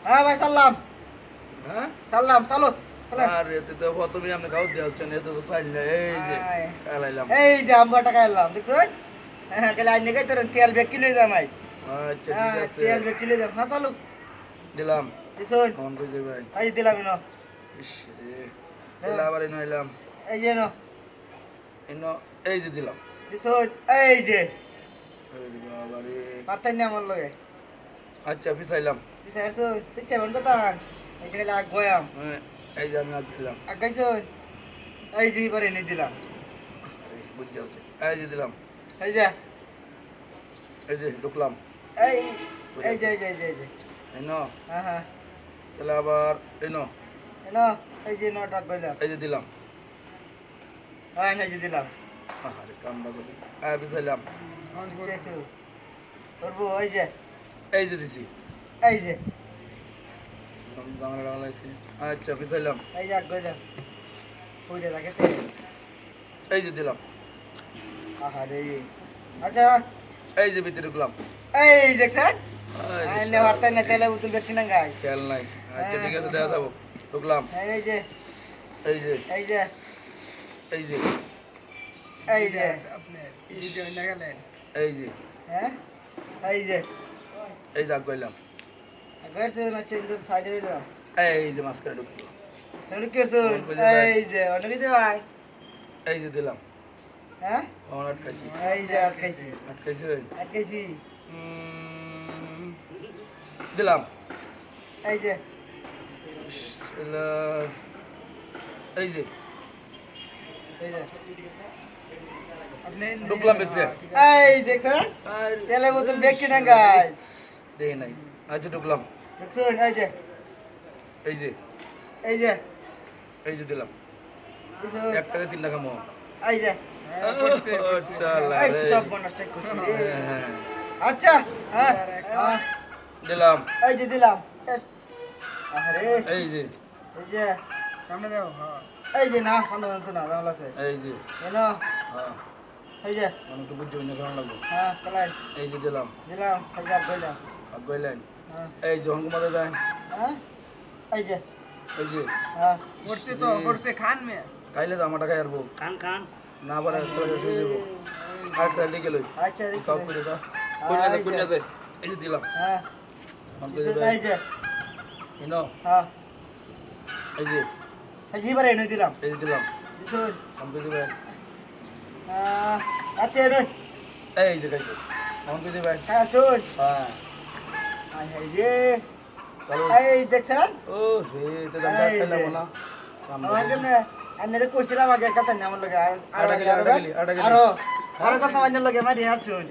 হ্যাঁ ভাই সাল্লাম। হ্যাঁ সাল্লাম চলো চলেন। আরে তুই তো প্রথমেই আপনি খাও দিয়ে আসছেন এত তো চাইল না এই যে আয়। খাইলাম এই যে আমগো টাকা এলাম দেখছো? হ্যাঁ কালে আইনে গাই তোর তেল বেগ কিলো জামাই। আচ্ছা ঠিক হ্যাঁ আছে তেল বেগ কিলো জাম না চলো দিলাম দিছুন। ফোন করে যাবেন এই দিলাম ইনো। ইস রে হ্যাঁ। তাহলে আবার এনে এলাম এই যে ইনো এনে এই যে দিলাম দিছুন। এই যে এই যে বাবারে পারতেন না আমার লগে আচ্ছা পিছাইলাম দিছারছুন দিচ্ছে বন্ধ তান এই যে কালে আগ গয়াম এই যে আমি আগ দিলাম আগাইছুন। এই যে এবারে এনে দিলাম। আরে বুঝতে হচ্ছে এই যে দিলাম এই যে এই যে ঢুকলাম এই এই যে এই যে এই যে এই যে এনো হ্যাঁ হ্যাঁ তাহলে আবার এনো এনো এই যে নটা কইলাম। এই যে দিলাম হ্যাঁ এই যে দিলাম। আরে কামড়া করছি পিছাইলাম চাইছু করবো ওই যে এই যে দিছি এই যে জামালা লাগাইছি আচ্ছা পিছাইলাম এই যে আগ কইলাম কইরে রাখে এই যে দিলাম আহারে আচ্ছা এই যে ভিতরে ঢুকলাম এই দেখছেন এই যে আইনে হারতে না তেলে উতুল বেটি না গাই। খেয়াল নাই আচ্ছা ঠিক আছে দেখা যাবো ঢুকলাম এই যে এই যে এই যে এই যে এই যে আপনি ভিডিও না গেলেন এই যে হ্যাঁ এই যে এই দাগ কইলাম গেছে না চেঞ্জ সাইডে দিলাম। এই যে মাঝখানে ঢুকলো শুরু করছুন এই যে অনেক দিতে ভাই এই যে দিলাম হ্যাঁ আমার আটকাইছি এই যে আটকাইছি আটকাইছি আটকাইছি দিলাম এই যে এই যে এই যে আপনি ঢুকলাম ভিতরে এই দেখছেন তেলে বোতল বেটি না গাই দেখি নাই আচ্ছা ঢুকলাম দেখছুন এই যে এই যে এই যে এই যে দিলাম দেখছুন 1 টাকা 3 টাকা মো এই যে শালা এই রে সব বোনাসটা করছি রে। হ্যাঁ, আচ্ছা হ্যাঁ হ্যাঁ, দিলাম এই যে দিলাম আরে এই যে এই যে সামনে দাও হ্যাঁ এই যে না সামনে দাও তো না জানলা আছে এই যে এনো হ্যাঁ এই যে অনেক তো বুঝতে না কেমন লাগলো হ্যাঁ কলাই এই যে দিলাম দিলাম এই যে কইলাম আগাইলেন হ্যাঁ এই যে হঙ্গ মাদা দেন হ্যাঁ এই যে এই যে হ্যাঁ করছে তো করছে খান মে খাইলে তো আমার টাকা আরবো খান খান না পারে তোরা শুয়ে যাবো আর তাহলে লিখে লই আচ্ছা দেখি কাউ করে দাও কইনা দে এই যে দিলাম হ্যাঁ হঙ্গ এই যে ইনো হ্যাঁ এই যে এই যে এবারে এনে দিলাম এই যে দিলাম দিছুন হঙ্গ দিবেন আচ্ছা এনে এই যে খাইছে হঙ্গ দিবেন হ্যাঁ শুন হ্যাঁ এই যে চলো এই দেখছেন ও রে তো দাম খাইলাম না আমার কেমনে আন্নে তো কইছিলাম আগে কথা না আমার লগে আর আটা গেলি আরো কথা মাইনে লগে মারি আর শুন